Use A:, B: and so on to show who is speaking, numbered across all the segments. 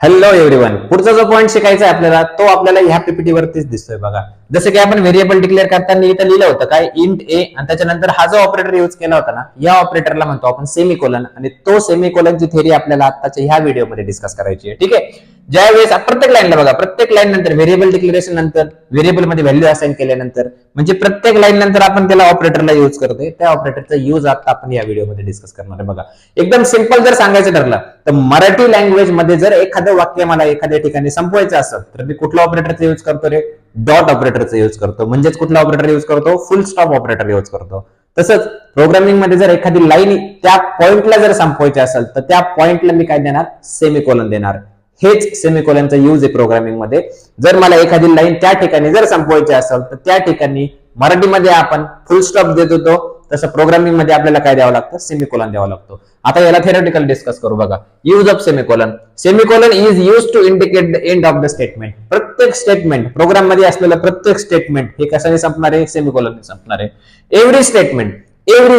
A: Hello everyone, पुढचा जो point शिकायचा आहे आपल्याला तो आपल्याला ह्या पीपीटी वरतीच दिसतोय बघा. जसं की आपण व्हेरिएबल डिक्लेअर करताना इथं लिहिलं होतं काय, इंट ए, आणि त्याच्यानंतर हा जो ऑपरेटर यूज केला होता ना, या ऑपरेटरला म्हणतो आपण सेमीकोलन. आणि तो सेमीकोलनची थेरी आपल्याला आताच्या ह्या व्हिडिओमध्ये डिस्कस करायची आहे. ठीक आहे. ज्यावेळेस प्रत्येक लाईनला बघा, प्रत्येक लाईन नंतर व्हेरिएबल डिक्लेरेशन नंतर व्हेरिएबल मध्ये व्हॅल्यू असाइन केल्यानंतर म्हणजे प्रत्येक लाईन नंतर आपण त्याला ऑपरेटरला यूज करतोय. त्या ऑपरेटरचा यूज आता आपण या व्हिडिओमध्ये डिस्कस करणार आहे बघा. एकदम सिंपल जर सांगायचं ठरलं तर मराठी लँग्वेज मध्ये जर एखादं वाक्य मला एखाद्या ठिकाणी संपवायचं असेल तर मी कुठला ऑपरेटरचा यूज करतो रे? डॉट ऑपरेटरचा यूज करतो. म्हणजेच कुठला ऑपरेटर यूज करतो? फुल स्टॉप ऑपरेटर यूज करतो. तसंच प्रोग्रामिंग मध्ये जर एखादी लाईन त्या पॉइंटला जर संपवायची असेल तर त्या पॉइंटला मी काय देणार? सेमीकोलन देणार. हेच सेमीकोलनचा यूज आहे प्रोग्रामिंग मध्ये. जर मला एखादी लाईन त्या ठिकाणी जर संपवायची असेल तर त्या ठिकाणी मराठीमध्ये आपण फुल स्टॉप देत होतो, तसं प्रोग्रामिंग मध्ये आपल्याला काय द्यावं लागतं? सेमीकोलन द्यावा लागतो. आता याला थेरॉटिकल डिस्कस करू बघा. Use of semicolon. Semicolon is use to indicate the end of the statement. प्रत्येक स्टेटमेंट, प्रोग्राम मध्ये असलेलं प्रत्येक स्टेटमेंट हे कशाने संपणार आहे? सेमीकोलन संपणार आहे. Every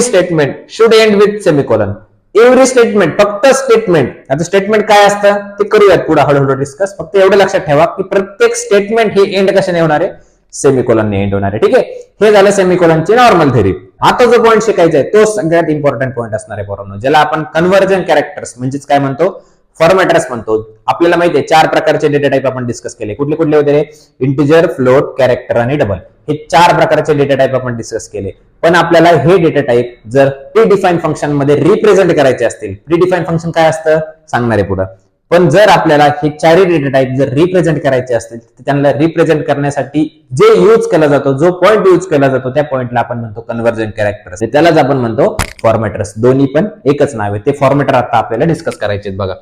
A: statement should end with semicolon. Every statement, फक्त स्टेटमेंट. आता स्टेटमेंट काय असतं ते करूयात पुढे हळूहळू डिस्कस. फक्त एवढं लक्षात ठेवा की प्रत्येक स्टेटमेंट हे एंड कशाने होणार आहे? सेमीकोलनने एंड होणार आहे. ठीक आहे. हे झालं सेमीकोलनची नॉर्मल थेरी. आता जो पॉईंट शिकायचा आहे तो सगळ्यात इम्पॉर्टंट पॉईंट असणार आहे पोरांनो, ज्याला आपण कन्व्हर्जन कॅरेक्टर्स म्हणजेच काय म्हणतो? फॉर्मॅटर्स म्हणतो. आपल्याला माहिती आहे 4 प्रकारचे डेटा टाइप आपण डिस्कस केले. कुठले कुठले होते? इंटिजर, फ्लोट, कॅरेक्टर आणि डबल. हे 4 प्रकारचे डेटा टाइप आपण डिस्कस केले. पण आपल्याला हे डेटा टाइप जर प्रीडिफाईन फंक्शन मध्ये रिप्रेझेंट करायचे असतील, प्रीडिफाईन फंक्शन काय असतं सांगणार आहे पुढे. पण जर आपल्याला हे 4 डेटा टाइप जर रिप्रेझेंट करायचे असतील तर त्यांना रिप्रेझेंट करण्यासाठी जे यूज केला जातो, जो पॉईंट यूज केला जातो त्या पॉईंटला आपण म्हणतो कन्व्हर्जन कॅरेक्टर्स. त्यालाच आपण म्हणतो फॉर्मॅटर्स. दोन्ही पण एकच नाव आहे. ते फॉर्मॅटर आता आपल्याला डिस्कस करायचे बघा.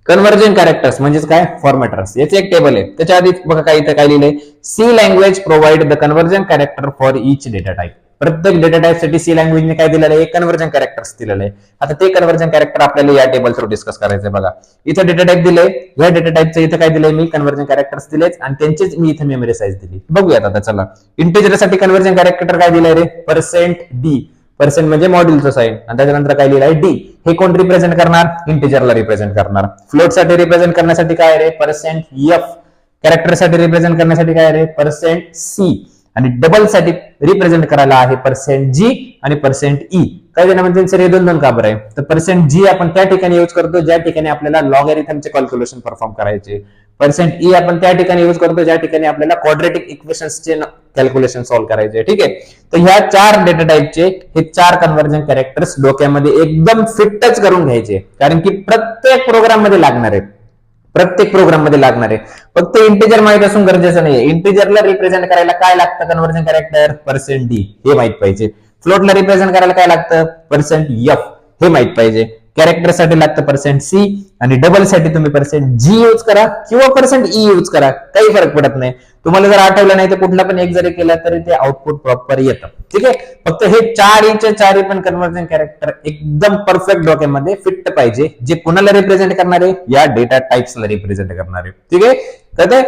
A: कन्व्हर्जन कॅरेक्टर्स म्हणजेच काय? फॉर्मॅटर्स. याचे एक टेबल आहे. त्याच्या आधी बघा काय इथं काय लिहिलंय? C language provide the conversion character for each data type. प्रत्येक डेटा टाइप साठी सी लँग्वेजने काय दिलेलं आहे? कन्व्हर्जन कॅरेक्टर्स दिलेलं आहे. आता ते कन्व्हर्जन कॅरेक्टर आपल्याला या टेबल थ्रू डिस्कस करायचं बघा. इथं डेटा टाइप दिले, या डेटा टाइपचं इथं काय दिलंय? मी कन्व्हर्जन कॅरेक्टर्स दिलेच आणि त्यांचीच मी इथं मेमरी साईज दिली. बघूयात आता चला. इंटिजर साठी कन्व्हर्जन कॅरेक्टर काय दिलंय रे? %d. पर्सेंट म्हणजे मॉड्यूलचं साईन आणि त्याच्यानंतर काय लिहिलंय? डी. हे कोण रिप्रेझेंट करणार? इंटिजरला रिप्रेझेंट करणार. फ्लोट साठी रिप्रेझेंट करण्यासाठी काय रे? %f. कॅरेक्टर साठी रिप्रेझेंट करण्यासाठी काय रे? %c. आणि डबल साठी रिप्रेझेंट करायला आहे %g आणि %e. काय देणार म्हणजे सर हे दोन का बरं आहे? तर %g आपण त्या ठिकाणी यूज करतो ज्या ठिकाणी आपल्याला लॉगॅरिथमचे कॅल्क्युलेशन परफॉर्म करायचे. %e आपण त्या ठिकाणी यूज करतो ज्या ठिकाणी आपल्याला क्वाड्रॅटिक इक्वेशन्सचे कॅल्क्युलेशन सॉल्व्ह करायचे. ठीक आहे. तर ह्या 4 डेटा टाइपचे हे 4 कन्व्हर्जन कॅरेक्टर्स डोक्यामध्ये एकदम फिटच करून घ्यायचे, कारण की प्रत्येक प्रोग्राम मध्ये लागणार आहे. फक्त इंटिजर माहित असून गरजेचं नाहीये. इंटिजरला रिप्रेझेंट करायला काय लागतं? कन्व्हर्जन कॅरेक्टर %d हे माहित पाहिजे. फ्लोटला रिप्रेझेंट करायला काय लागतं? %f हे माहित पाहिजे. कॅरेक्टर साठी लागतं %c आणि डबल साठी तुम्ही %g यूज करा किंवा %e यूज करा, काही फरक पडत नाही. तुम्हाला जर आठवलं नाही तर कुठला पण एक जरी केला तरी ते आउटपुट प्रॉपर येतं. ठीक आहे. फक्त हे 4 पण कन्व्हर्जन कॅरेक्टर एकदम परफेक्ट डोक्यामध्ये फिट पाहिजे, जे कुणाला रिप्रेझेंट करणार आहे? या डेटा टाइप्सला रिप्रेझेंट करणार आहे. ठीक आहे. तर